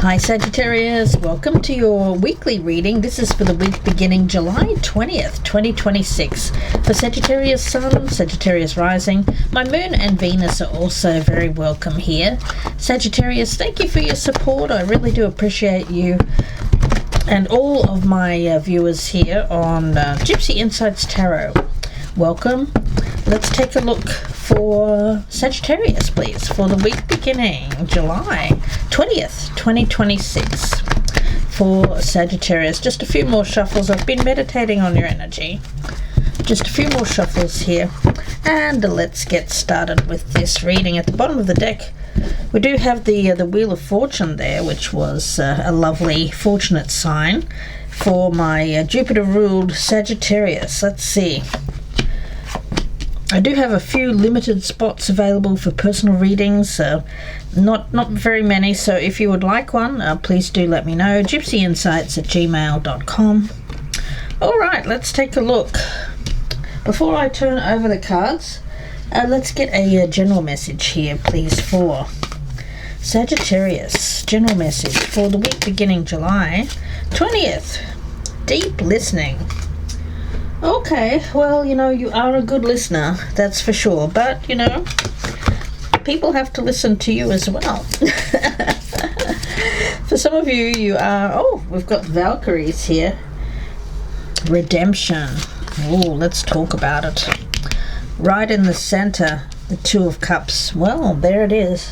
Hi Sagittarius, welcome to your weekly reading. This is for the week beginning July 20th, 2026. For Sagittarius Sun, Sagittarius Rising, my Moon and Venus are also very welcome here. Sagittarius, thank you for your support. I really do appreciate you and all of my viewers here on Gypsy Insights Tarot. Welcome. Let's take a look for Sagittarius, please, for the week beginning July 20th, 2026. For Sagittarius, just a few more shuffles. I've been meditating on your energy. Just a few more shuffles here. And let's get started with this reading. At the bottom of the deck, we do have the Wheel of Fortune there, which was a lovely fortunate sign for my Jupiter-ruled Sagittarius. Let's see. I do have a few limited spots available for personal readings, not very many, so if you would like one, please do let me know. gypsyinsights@gmail.com. Alright, let's take a look. Before I turn over the cards, let's get a general message here, please, for Sagittarius. General message for the week beginning July 20th. Deep listening. Okay, well, you are a good listener, that's for sure, but, people have to listen to you as well. For some of you, you are, we've got Valkyries here. Redemption. Let's talk about it. Right in the center, the Two of Cups. Well, there it is.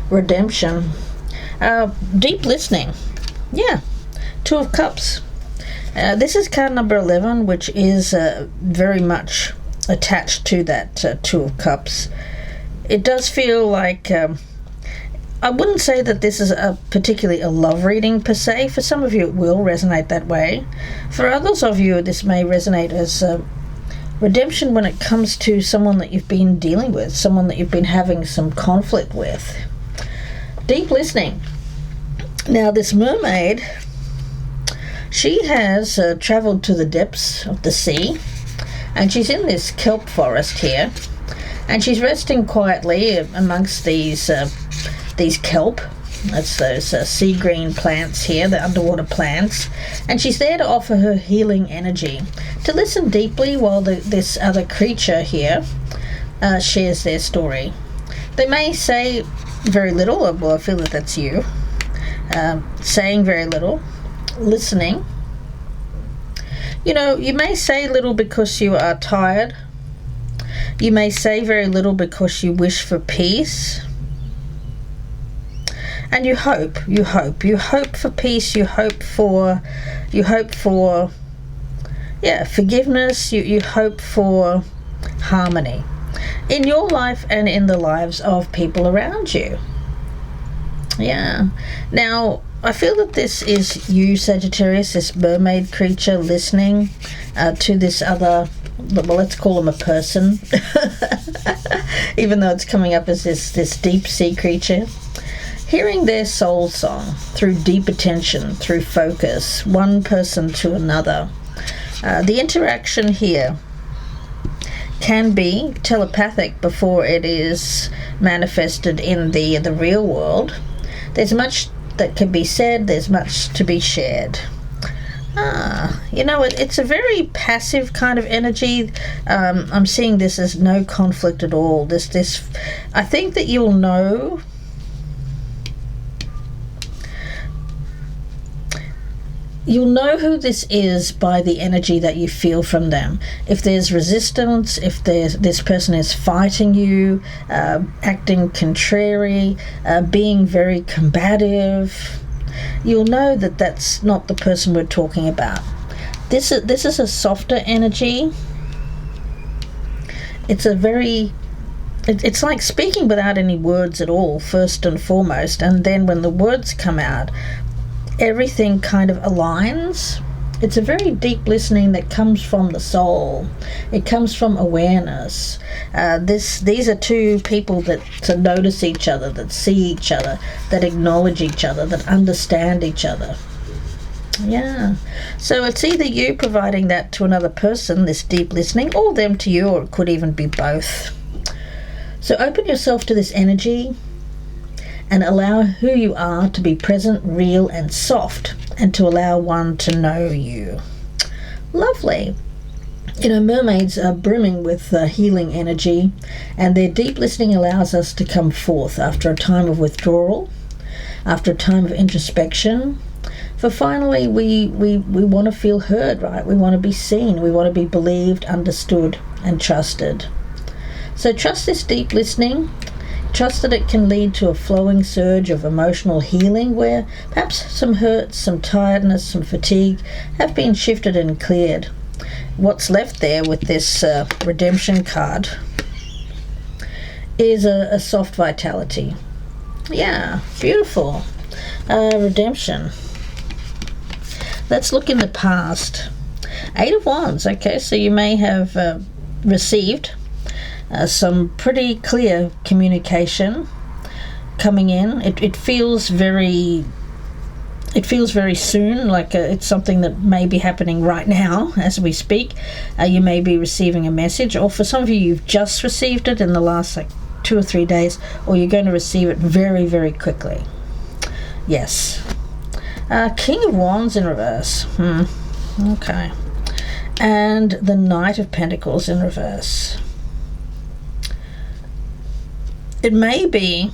Redemption. Deep listening. Yeah, Two of Cups. This is card number 11, which is very much attached to that Two of Cups. It does feel like, I wouldn't say that this is particularly a love reading per se. For some of you it will resonate that way. For others of you this may resonate as redemption when it comes to someone that you've been dealing with, someone that you've been having some conflict with. Deep listening. Now this mermaid, she has travelled to the depths of the sea, and she's in this kelp forest here, and she's resting quietly amongst these kelp. That's those sea green plants here, the underwater plants, and she's there to offer her healing energy, to listen deeply while this other creature here shares their story. They may say very little, well, I feel that that's you, saying very little, listening. You may say little because you are tired. You may say very little because you wish for peace. And you hope for peace, you hope for forgiveness, you hope for harmony in your life and in the lives of people around you. Yeah. Now, I feel that this is you, Sagittarius, this mermaid creature listening to this other, well, let's call him a person, even though it's coming up as this deep sea creature. Hearing their soul song through deep attention, through focus, one person to another. The interaction here can be telepathic before it is manifested in the real world. There's much that can be said, there's much to be shared. It's a very passive kind of energy. I'm seeing this as no conflict at all. I think that you'll know who this is by the energy that you feel from them. If there's resistance, if this person is fighting you, acting contrary, being very combative, you'll know that that's not the person we're talking about. This is a softer energy. It's like speaking without any words at all, first and foremost, and then when the words come out, everything kind of aligns. It's a very deep listening that comes from the soul. It comes from awareness. These are two people that notice each other, that see each other, that acknowledge each other, that understand each other. Yeah. So it's either you providing that to another person, this deep listening, or them to you, or it could even be both. So open yourself to this energy and allow who you are to be present, real and soft, and to allow one to know you. Lovely. You know, mermaids are brimming with healing energy, and their deep listening allows us to come forth after a time of withdrawal, after a time of introspection. For finally, we want to feel heard, right? We want to be seen. We want to be believed, understood, and trusted. So trust this deep listening. Trust that it can lead to a flowing surge of emotional healing where perhaps some hurt, some tiredness, some fatigue have been shifted and cleared. What's left there with this redemption card is a soft vitality. Yeah, beautiful. Redemption. Let's look in the past. 8 of Wands. Okay, so you may have received some pretty clear communication coming in. It feels very soon, like it's something that may be happening right now as we speak. You may be receiving a message, or for some of you, you've just received it in the last 2 or 3 days, or you're going to receive it very, very quickly. Yes. King of Wands in reverse. Okay. And the Knight of Pentacles in reverse. It may be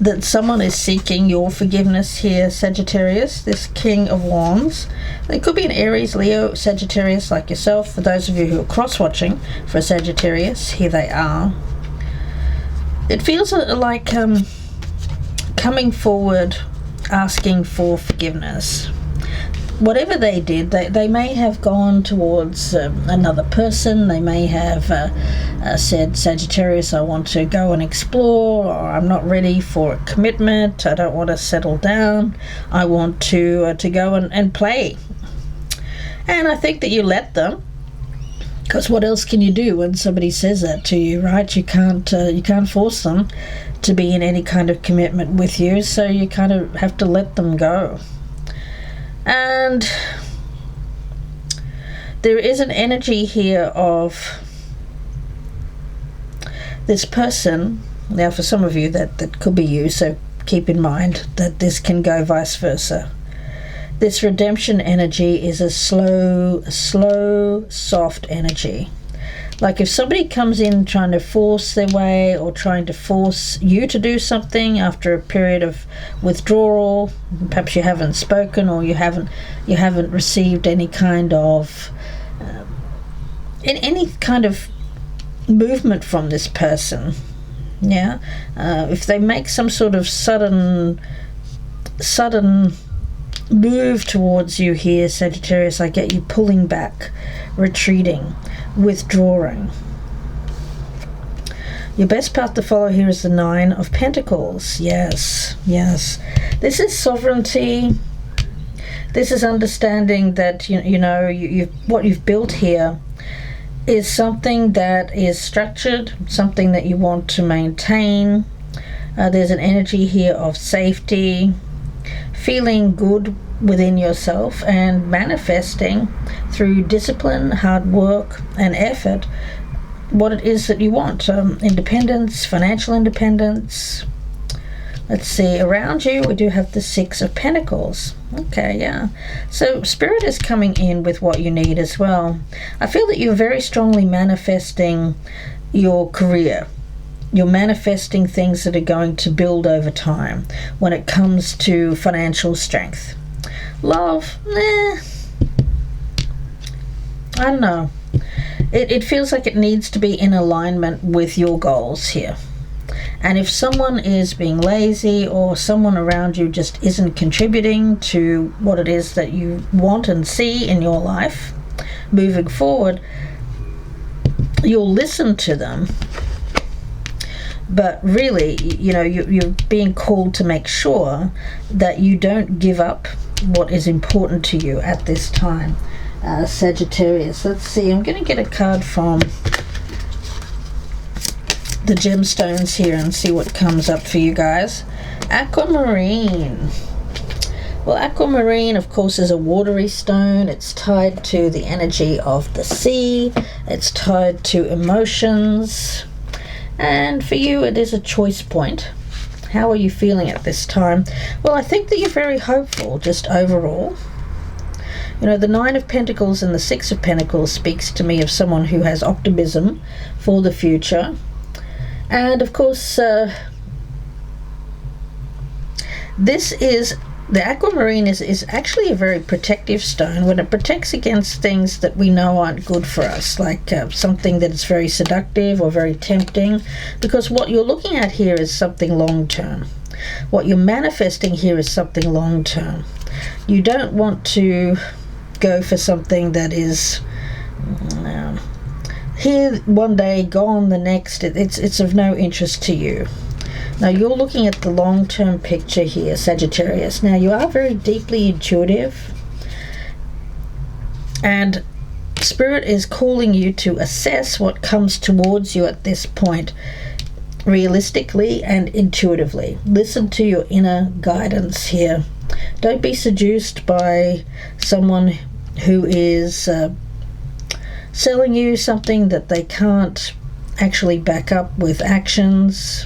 that someone is seeking your forgiveness here, Sagittarius, this King of Wands. It could be an Aries, Leo, Sagittarius like yourself. For those of you who are cross-watching for a Sagittarius, here they are. It feels like coming forward, asking for forgiveness. Whatever they did, they may have gone towards another person. They may have said, Sagittarius, I want to go and explore, or I'm not ready for a commitment, I don't want to settle down, I want to go and play. And I think that you let them, because what else can you do when somebody says that to you, right? You can't force them to be in any kind of commitment with you, so you kind of have to let them go. And there is an energy here of this person. Now, for some of you, that could be you, so keep in mind that this can go vice versa. This redemption energy is a slow, soft energy. Like if somebody comes in trying to force their way, or trying to force you to do something after a period of withdrawal, perhaps you haven't spoken, or you haven't received any kind of any kind of movement from this person. Yeah, if they make some sort of sudden move towards you here, Sagittarius, I get you pulling back, retreating, withdrawing. Your best path to follow here is the 9 of Pentacles. Yes. This is sovereignty. This is understanding that what you've built here is something that is structured, something that you want to maintain. There's an energy here of safety, feeling good within yourself, and manifesting through discipline, hard work and effort what it is that you want. Independence, financial independence. Let's see, around you we do have the 6 of Pentacles. Okay, yeah. So Spirit is coming in with what you need as well. I feel that you're very strongly manifesting your career. You're manifesting things that are going to build over time when it comes to financial strength. Love, I don't know. It feels like it needs to be in alignment with your goals here. And if someone is being lazy, or someone around you just isn't contributing to what it is that you want and see in your life moving forward, you'll listen to them. But really, you're being called to make sure that you don't give up what is important to you at this time, Sagittarius. Let's see, I'm going to get a card from the gemstones here and see what comes up for you guys. Aquamarine. Well, aquamarine, of course, is a watery stone. It's tied to the energy of the sea. It's tied to emotions. And for you, it is a choice point. How are you feeling at this time? Well, I think that you're very hopeful, just overall. You know, the Nine of Pentacles and the Six of Pentacles speaks to me of someone who has optimism for the future. And, of course, the aquamarine is actually a very protective stone when it protects against things that we know aren't good for us, like something that is very seductive or very tempting, because what you're looking at here is something long-term. What you're manifesting here is something long-term. You don't want to go for something that is here one day, gone the next. It's of no interest to you. Now, you're looking at the long-term picture here, Sagittarius. Now, you are very deeply intuitive, and Spirit is calling you to assess what comes towards you at this point, realistically and intuitively. Listen to your inner guidance here. Don't be seduced by someone who is selling you something that they can't actually back up with actions.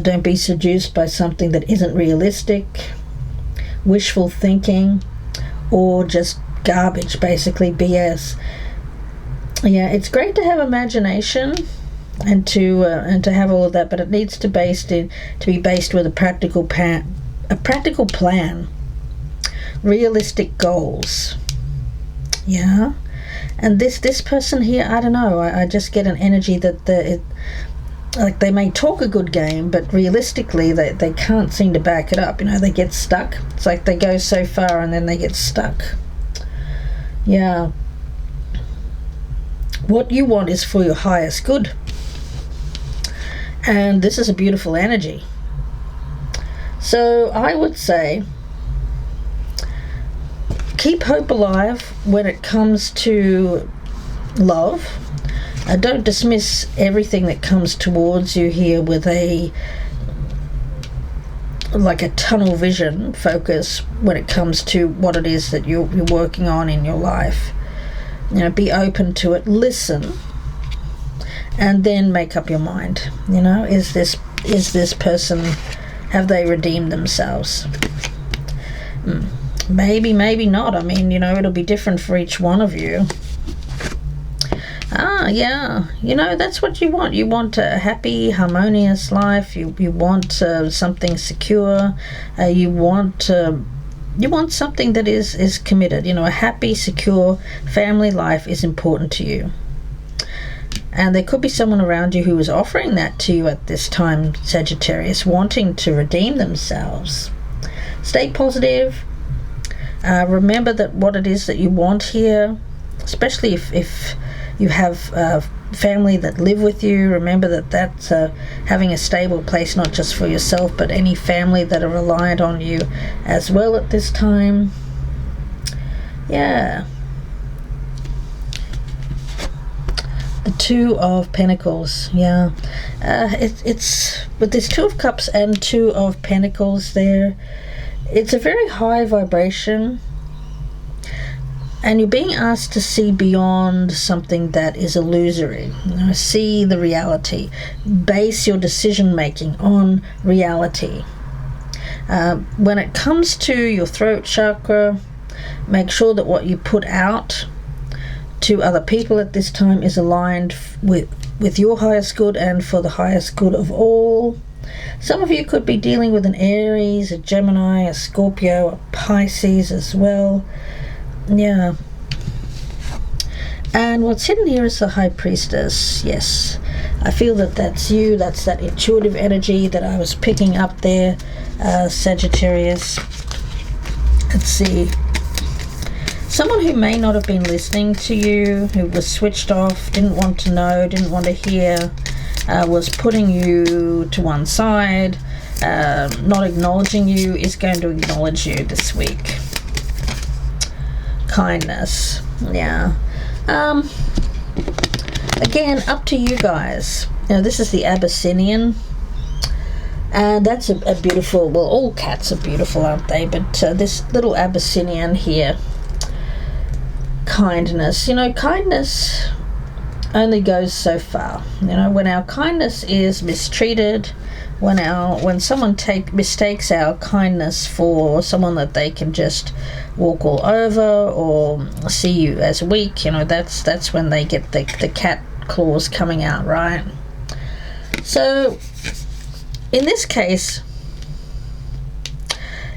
Don't be seduced by something that isn't realistic, wishful thinking, or just garbage, basically BS. Yeah, it's great to have imagination and to have all of that, but it needs to be based with a practical plan, realistic goals. Yeah, and this person here, I don't know. I just get an energy that like they may talk a good game, but realistically they can't seem to back it up. You know, they get stuck. It's like they go so far and then they get stuck. Yeah. What you want is for your highest good. And this is a beautiful energy. So I would say keep hope alive when it comes to love. Don't dismiss everything that comes towards you here with a tunnel vision focus when it comes to what it is that you're working on in your life. You know, be open to it, listen, and then make up your mind. You know, is this person, have they redeemed themselves? Maybe not. I mean, you know, it'll be different for each one of you. Yeah, you know, that's what you want. You want a happy, harmonious life. You want something secure. You want something that is committed. You know, a happy, secure family life is important to you. And there could be someone around you who is offering that to you at this time, Sagittarius, wanting to redeem themselves. Stay positive. Remember that what it is that you want here, especially if you have family that live with you, remember that that's having a stable place, not just for yourself, but any family that are reliant on you as well at this time. Yeah. The Two of Pentacles. Yeah. It's with this Two of Cups and Two of Pentacles there, it's a very high vibration. And you're being asked to see beyond something that is illusory. You know, see the reality. Base your decision making on reality. When it comes to your throat chakra, make sure that what you put out to other people at this time is aligned with your highest good and for the highest good of all. Some of you could be dealing with an Aries, a Gemini, a Scorpio, a Pisces as well. Yeah. And what's hidden here is the High Priestess. Yes, I feel that that's you. That's that intuitive energy that I was picking up there, Sagittarius. Let's see. Someone who may not have been listening to you, who was switched off, didn't want to know, didn't want to hear, was putting you to one side, not acknowledging you, is going to acknowledge you this week. Kindness. Yeah. Again, up to you guys. You know, this is the Abyssinian, and that's a beautiful, well, all cats are beautiful, aren't they? But this little Abyssinian here, kindness. You know, kindness only goes so far. You know, when our kindness is mistreated, when someone mistakes our kindness for someone that they can just walk all over or see you as weak, that's when they get the cat claws coming out, right? So in this case,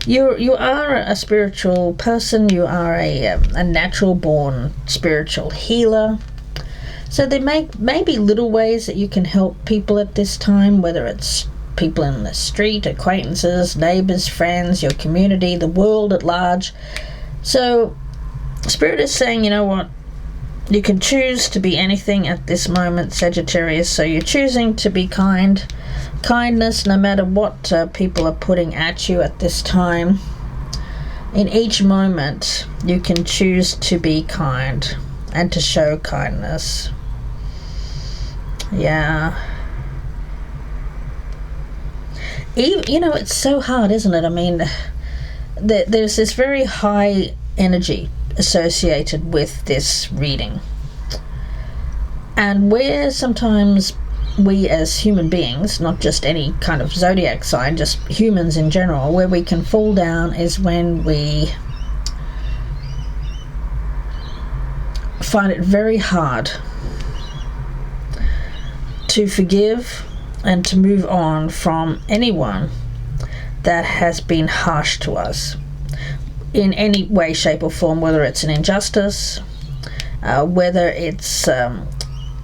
you are a spiritual person. You are a natural born spiritual healer. So there may be little ways that you can help people at this time, whether it's people in the street, acquaintances, neighbors, friends, your community, the world at large. So Spirit is saying, you know what, you can choose to be anything at this moment, Sagittarius. So you're choosing to be kindness, no matter what people are putting at you at this time. In each moment, you can choose to be kind and to show kindness. Yeah. It's so hard, isn't it? I mean, there's this very high energy associated with this reading. And where sometimes we as human beings, not just any kind of zodiac sign, just humans in general, where we can fall down is when we find it very hard to forgive and to move on from anyone that has been harsh to us in any way, shape or form, whether it's an injustice, whether it's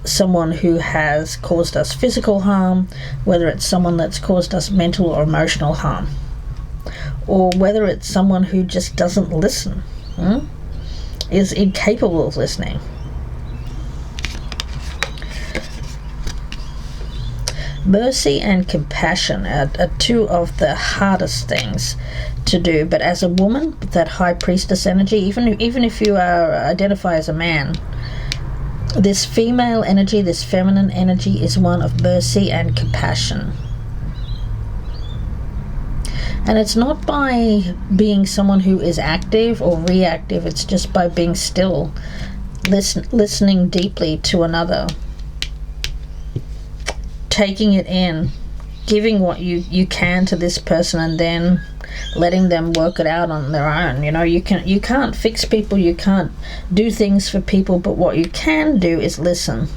someone who has caused us physical harm, whether it's someone that's caused us mental or emotional harm, or whether it's someone who just doesn't listen, is incapable of listening. Mercy and compassion are two of the hardest things to do. But as a woman with that high priestess energy, even if you identify as a man, this female energy, this feminine energy, is one of mercy and compassion. And it's not by being someone who is active or reactive, it's just by being still, listening deeply to another, taking it in, giving what you can to this person, and then letting them work it out on their own. You can't fix people, you can't do things for people, but what you can do is listen.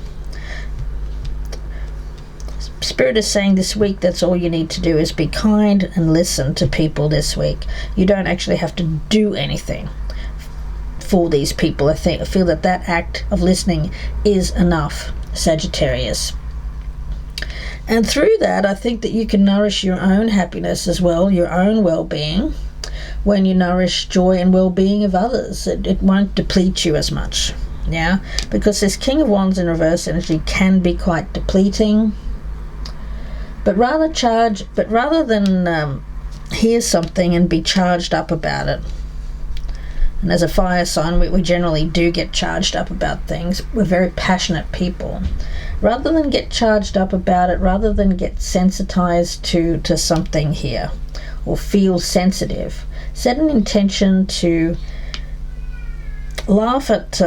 Spirit is saying this week that's all you need to do is be kind and listen to people this week. You don't actually have to do anything for these people. I feel that act of listening is enough, Sagittarius. And through that, I think that you can nourish your own happiness as well, your own well-being. When you nourish joy and well-being of others, it won't deplete you as much, yeah? Because this King of Wands in reverse energy can be quite depleting. But rather than hear something and be charged up about it, and as a fire sign, we generally do get charged up about things. We're very passionate people. Rather than get charged up about it, rather than get sensitized to something here or feel sensitive, set an intention to laugh at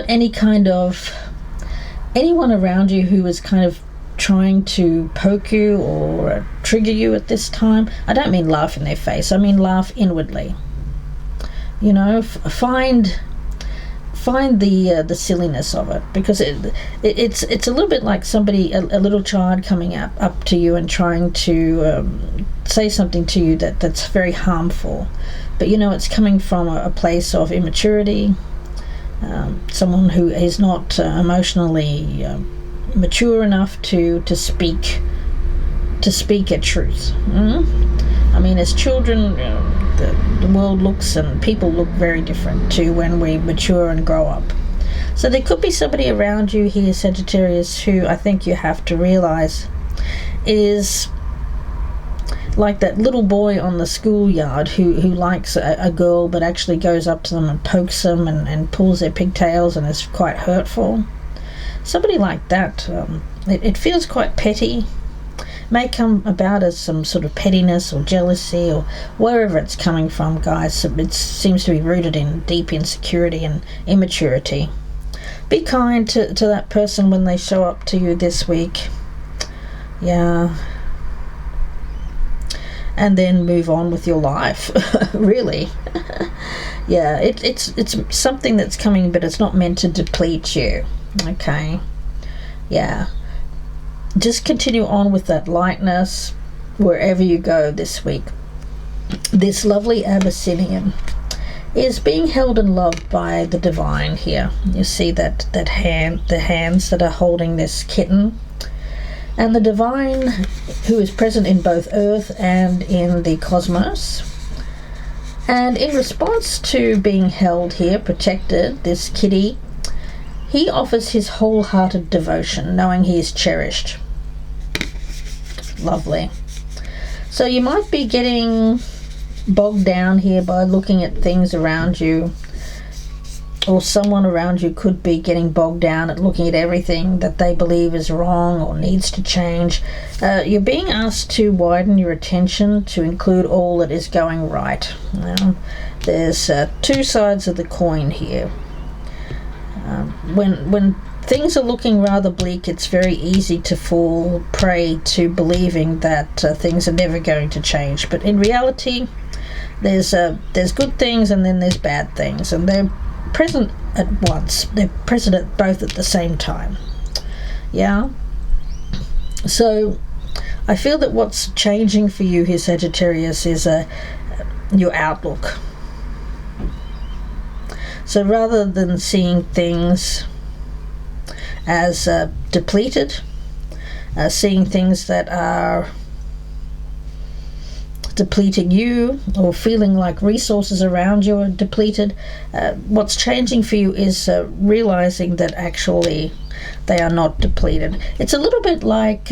any kind of anyone around you who is kind of trying to poke you or trigger you at this time. I don't mean laugh in their face, I mean laugh inwardly. Find the silliness of it, because it's a little bit like somebody, a little child coming up to you and trying to say something to you that's very harmful, but it's coming from a place of immaturity, someone who is not emotionally mature enough to speak a truth. I mean, as children, the world looks and people look very different to when we mature and grow up. So there could be somebody around you here, Sagittarius, who I think you have to realize is like that little boy on the schoolyard who likes a girl but actually goes up to them and pokes them and pulls their pigtails and is quite hurtful. Somebody like that, it feels quite petty. May come about as some sort of pettiness or jealousy or wherever it's coming from, guys. It seems to be rooted in deep insecurity and immaturity. Be kind to that person when they show up to you this week. Yeah. And then move on with your life. Really. Yeah, it's something that's coming, but it's not meant to deplete you. Okay. Yeah. Just continue on with that lightness wherever you go this week. This lovely Abyssinian is being held and loved by the divine here. You see the hands that are holding this kitten. And the divine, who is present in both Earth and in the cosmos. And in response to being held here, protected, this kitty, he offers his wholehearted devotion, knowing he is cherished. Lovely. So you might be getting bogged down here by looking at things around you, or someone around you could be getting bogged down at looking at everything that they believe is wrong or needs to change. You're being asked to widen your attention to include all that is going right. There's two sides of the coin here. When things are looking rather bleak, it's very easy to fall prey to believing that things are never going to change. But in reality, there's good things and then there's bad things, and they're present at once. They're present at both at the same time. Yeah. So I feel that what's changing for you here, Sagittarius, is your outlook. So rather than seeing things as depleted, seeing things that are depleting you, or feeling like resources around you are depleted, what's changing for you is realizing that actually they are not depleted. It's a little bit like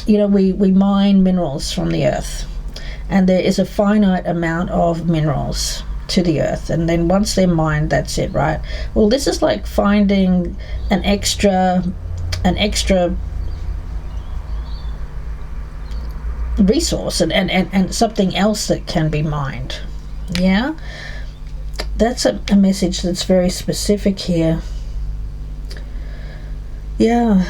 we mine minerals from the earth, and there is a finite amount of minerals to the earth, and then once they're mined, that's it, right? Well, this is like finding an extra resource and something else that can be mined. Yeah, that's a message that's very specific here. Yeah,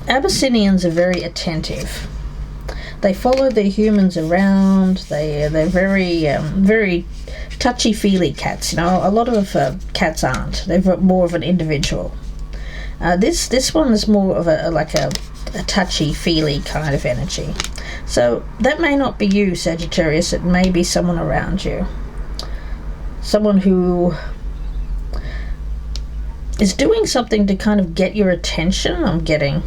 Abyssinians are very attentive. They follow their humans around. They're very touchy-feely cats. A lot of cats aren't. They're more of an individual. This one is more of a touchy-feely kind of energy. So that may not be you, Sagittarius. It may be someone around you. Someone who is doing something to kind of get your attention, I'm getting.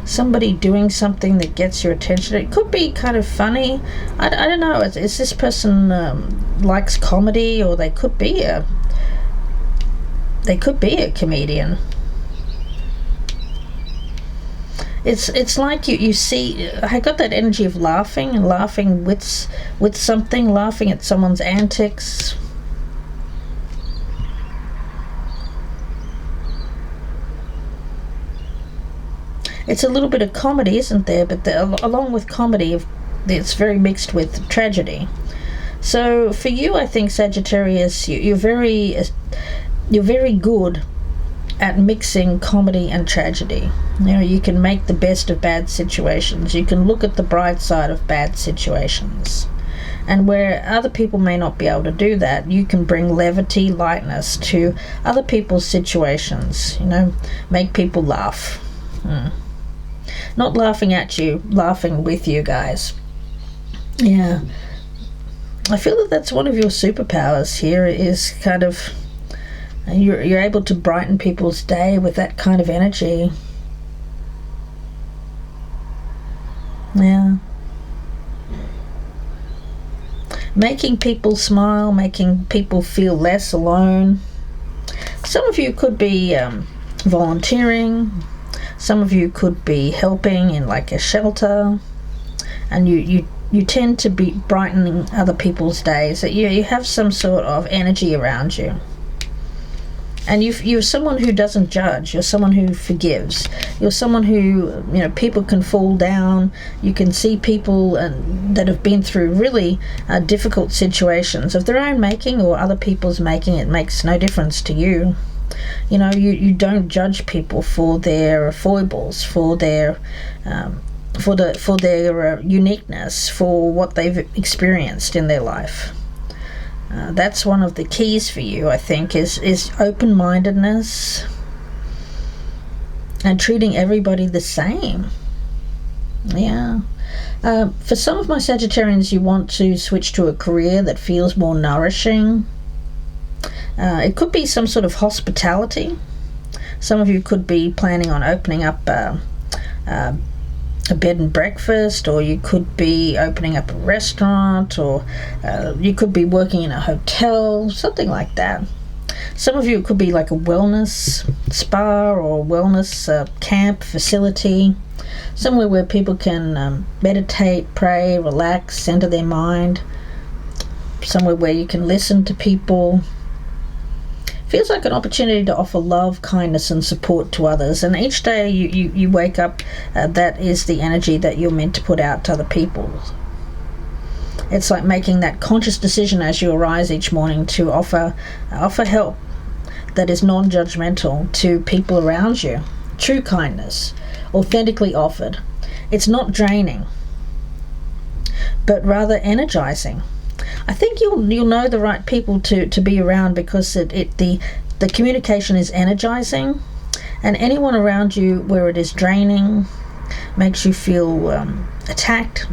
Somebody doing something that gets your attention. It could be kind of funny. I don't know. Is this person likes comedy, or they could be a comedian. It's like you see, I got that energy of laughing with something, laughing at someone's antics. It's a little bit of comedy, isn't there? But along with comedy, it's very mixed with tragedy. So for you, I think, Sagittarius, you're very good at mixing comedy and tragedy. You can make the best of bad situations. You can look at the bright side of bad situations. And where other people may not be able to do that, you can bring levity, lightness to other people's situations. Make people laugh. Not laughing at you, laughing with you guys. Yeah. I feel that that's one of your superpowers here, is kind of you're able to brighten people's day with that kind of energy. Yeah. Making people smile, making people feel less alone. Some of you could be volunteering. Some of you could be helping in like a shelter, and you tend to be brightening other people's days. That you have some sort of energy around you. And you're someone who doesn't judge. You're someone who forgives. You're someone who, people can fall down. You can see people that have been through really difficult situations of their own making or other people's making. It makes no difference to you. You don't judge people for their foibles, for their uniqueness, for what they've experienced in their life. That's one of the keys for you, I think, is open-mindedness and treating everybody the same. Yeah. For some of my Sagittarians, you want to switch to a career that feels more nourishing. It could be some sort of hospitality. Some of you could be planning on opening up a bed and breakfast, or you could be opening up a restaurant, or you could be working in a hotel, something like that. Some of you, it could be like a wellness spa or a wellness camp facility, somewhere where people can meditate, pray, relax, center their mind, somewhere where you can listen to people. Feels like an opportunity to offer love, kindness and support to others, and each day you wake up, that is the energy that you're meant to put out to other people. It's like making that conscious decision as you arise each morning to offer help that is non-judgmental to people around you. True kindness, authentically offered. It's not draining, but rather energizing. I think you'll know the right people to be around, because the communication is energizing, and anyone around you where it is draining, makes you feel attacked,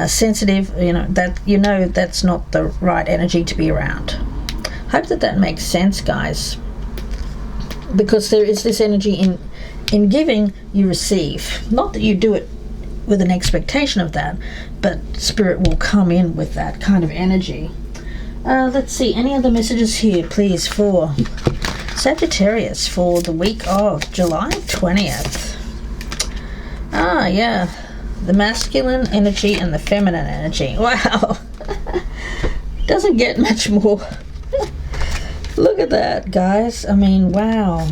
sensitive, that's not the right energy to be around. Hope that makes sense, guys, because there is this energy in giving, you receive. Not that you do it with an expectation of that, but spirit will come in with that kind of energy. Let's see, any other messages here, please, for Sagittarius for the week of July 20th. Yeah, the masculine energy and the feminine energy. Wow. Doesn't get much more. Look at that, guys. I mean, wow.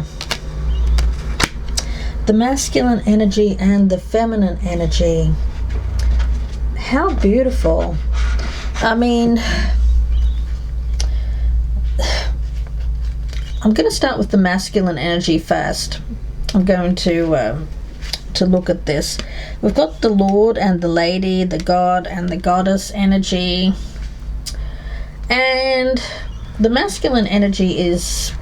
The masculine energy and the feminine energy. How beautiful. I mean, I'm going to start with the masculine energy first. I'm going to look at this. We've got the Lord and the Lady, the God and the Goddess energy. And the masculine energy is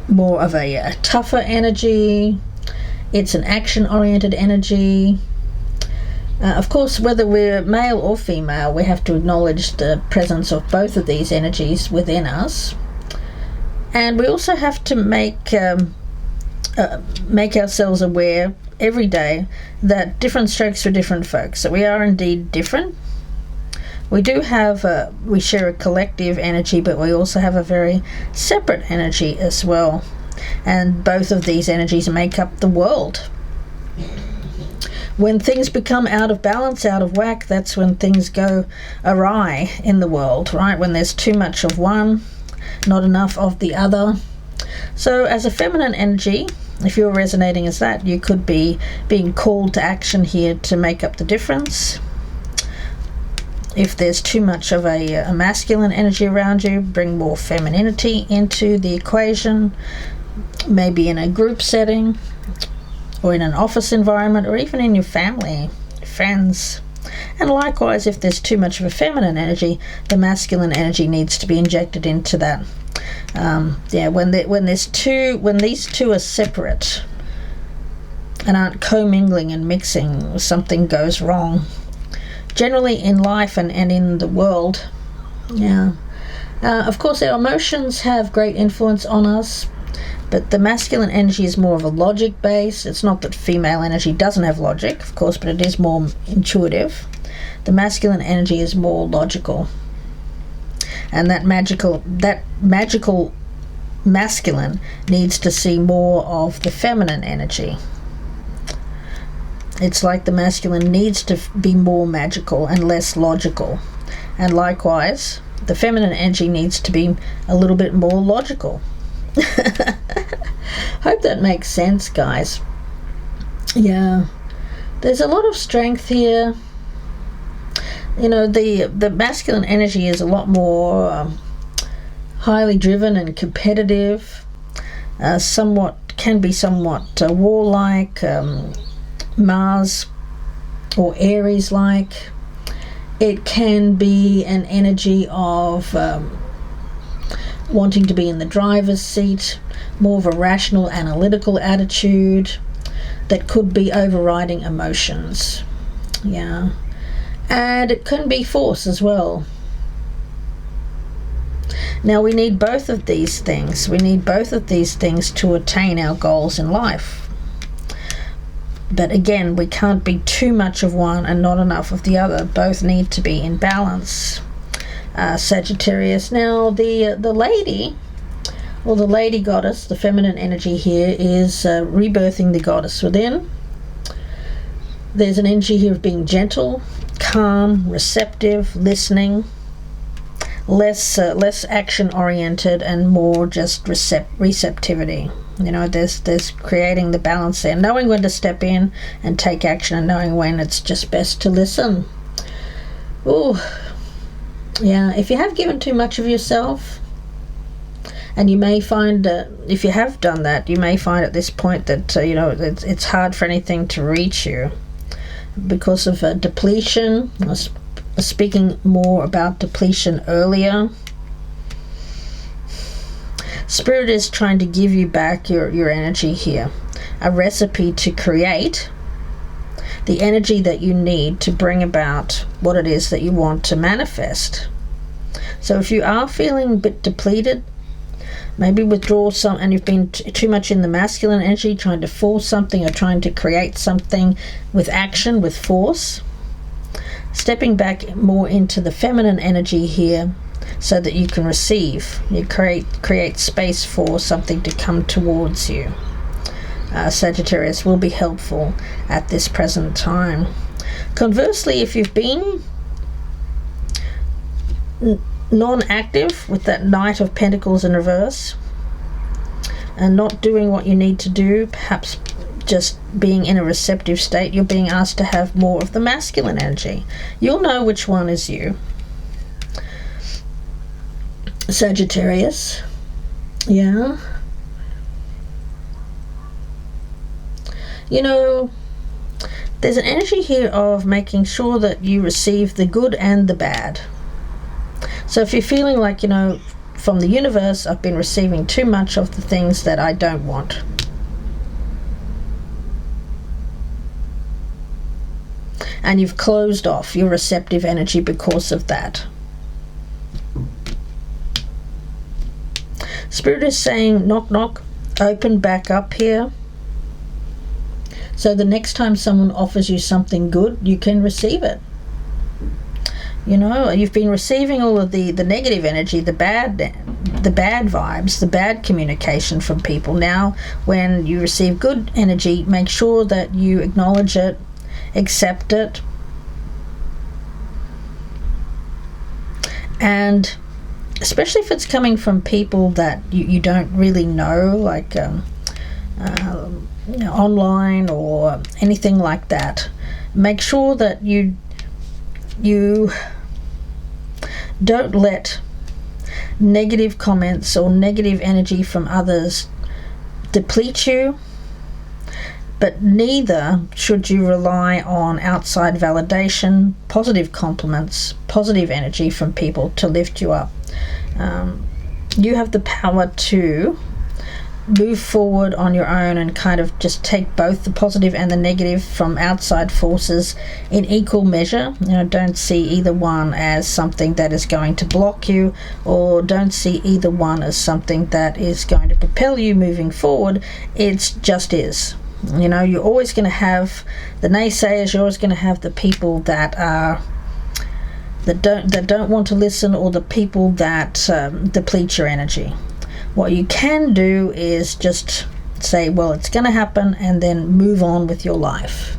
more of a tougher energy. It's an action-oriented energy. Of course, whether we're male or female, we have to acknowledge the presence of both of these energies within us. And we also have to make ourselves aware every day that different strokes for different folks. So we are indeed different. We do have, we share a collective energy, but we also have a very separate energy as well. And both of these energies make up the world. When things become out of balance, out of whack, that's when things go awry in the world, right? When there's too much of one, not enough of the other. So as a feminine energy, if you're resonating as that, you could be being called to action here to make up the difference. If there's too much of a masculine energy around you, bring more femininity into the equation, maybe in a group setting, or in an office environment, or even in your family, friends. And likewise, if there's too much of a feminine energy, the masculine energy needs to be injected into that. When these two are separate and aren't commingling and mixing, something goes wrong. Generally in life and in the world. Of course, our emotions have great influence on us, but the masculine energy is more of a logic base. It's not that female energy doesn't have logic, of course, but it is more intuitive. The masculine energy is more logical. And that magical masculine needs to see more of the feminine energy. It's like the masculine needs to be more magical and less logical. And likewise, The feminine energy needs to be a little bit more logical. Hope that makes sense, guys. Yeah, there's a lot of strength here. You know, the masculine energy is a lot more highly driven and competitive, can be somewhat warlike, Mars or Aries like. It can be an energy of wanting to be in the driver's seat, more of a rational, analytical attitude that could be overriding emotions. Yeah. And it can be force as well. Now, we need both of these things. We need both of these things to attain our goals in life. But again, we can't be too much of one and not enough of the other. Both need to be in balance. Sagittarius. Now, the lady, or the lady goddess, the feminine energy here, is rebirthing the goddess within. There's an energy here of being gentle, calm, receptive, listening, less action oriented and more just receptivity. You know, there's creating the balance there, knowing when to step in and take action, and knowing when it's just best to listen. Ooh, yeah. If you have given too much of yourself, and you may find, if you have done that, you may find at this point that you know, it's hard for anything to reach you because of depletion. I was speaking more about depletion earlier. Spirit is trying to give you back your energy here, a recipe to create the energy that you need to bring about what it is that you want to manifest. So if you are feeling a bit depleted, maybe withdraw some, and you've been too much in the masculine energy, trying to force something or trying to create something with action, with force. Stepping back more into the feminine energy here so that you can receive. You create space for something to come towards you. Sagittarius will be helpful at this present time. Conversely, if you've been non-active with that Knight of Pentacles in reverse and not doing what you need to do, perhaps just being in a receptive state, you're being asked to have more of the masculine energy. You'll know which one is you. Sagittarius. Yeah. You know, there's an energy here of making sure that you receive the good and the bad. So if you're feeling like, you know, from the universe, I've been receiving too much of the things that I don't want, and you've closed off your receptive energy because of that. Spirit is saying, knock, knock, open back up here. So the next time someone offers you something good, you can receive it. You know, you've been receiving all of the negative energy, the bad vibes, the bad communication from people. Now, when you receive good energy, make sure that you acknowledge it, accept it, and especially if it's coming from people that you don't really know, like you know, online or anything like that, make sure that you don't let negative comments or negative energy from others deplete you, but neither should you rely on outside validation, positive compliments, positive energy from people to lift you up. You have the power to move forward on your own and kind of just take both the positive and the negative from outside forces in equal measure. You know, don't see either one as something that is going to block you, or don't see either one as something that is going to propel you moving forward. It just is. You know, you're always going to have the naysayers, you're always going to have the people that don't want to listen, or the people that deplete your energy. What you can do is just say, well, it's going to happen, and then move on with your life.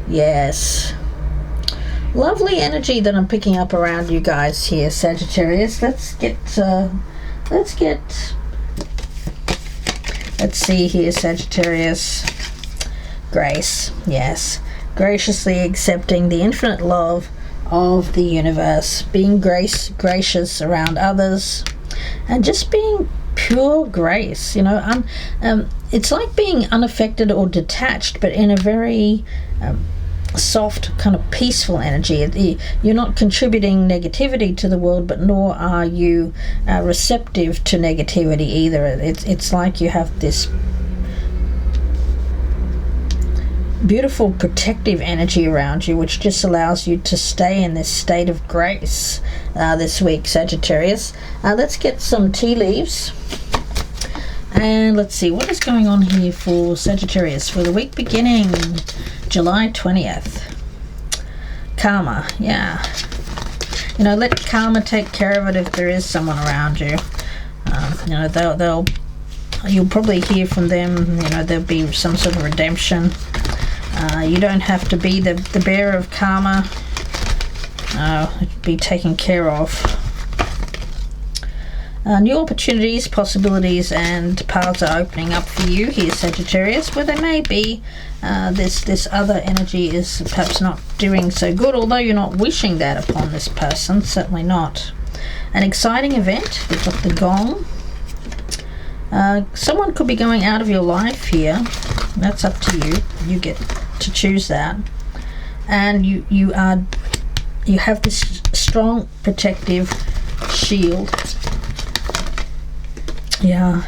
Yes. Lovely energy that I'm picking up around you guys here, Sagittarius. Let's see here, Sagittarius. Grace, yes. Graciously accepting the infinite love of the universe, being gracious around others, and just being pure grace. It's like being unaffected or detached, but in a very soft, kind of peaceful energy. You're not contributing negativity to the world, but nor are you receptive to negativity either. It's like you have this beautiful protective energy around you, which just allows you to stay in this state of grace this week, Sagittarius. Let's get some tea leaves, and let's see what is going on here for Sagittarius for the week beginning July 20th. Karma, yeah. Let karma take care of it if there is someone around you. You'll probably hear from them. There'll be some sort of redemption. You don't have to be the bearer of karma. It'll be taken care of. New opportunities, possibilities, and paths are opening up for you here, Sagittarius, where there may be this other energy is perhaps not doing so good, although you're not wishing that upon this person, certainly not. An exciting event, we've got the gong. Someone could be going out of your life here. That's up to you. You get to choose that. And you have this strong protective shield. Yeah.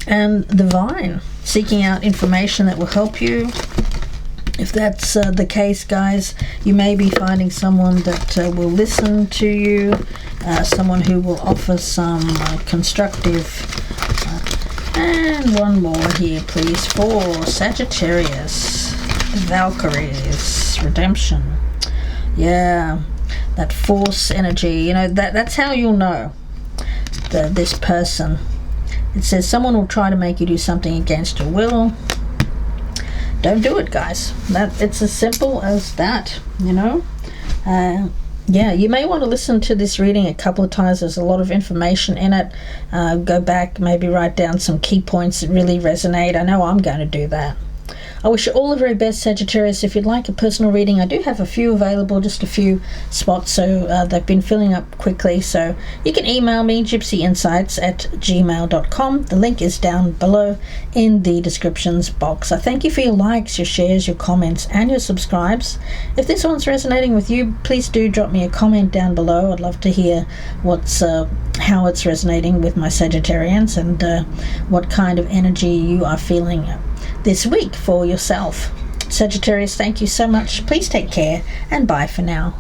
And the vine, seeking out information that will help you. If that's the case, guys, you may be finding someone that will listen to you, someone who will offer some constructive. And one more here, please, for Sagittarius. Valkyries, redemption. Yeah, that force energy. That's how you'll know this person. It says someone will try to make you do something against your will. Don't do it, guys. It's as simple as that. Yeah, you may want to listen to this reading a couple of times. There's a lot of information in it. Go back, maybe write down some key points that really resonate. I know I'm going to do that. I wish you all the very best, Sagittarius. If you'd like a personal reading, I do have a few available, just a few spots, so they've been filling up quickly. So you can email me, gypsyinsights@gmail.com. The link is down below in the descriptions box. I thank you for your likes, your shares, your comments, and your subscribes. If this one's resonating with you, please do drop me a comment down below. I'd love to hear how it's resonating with my Sagittarians, and what kind of energy you are feeling this week for yourself. Sagittarius, thank you so much. Please take care, and bye for now.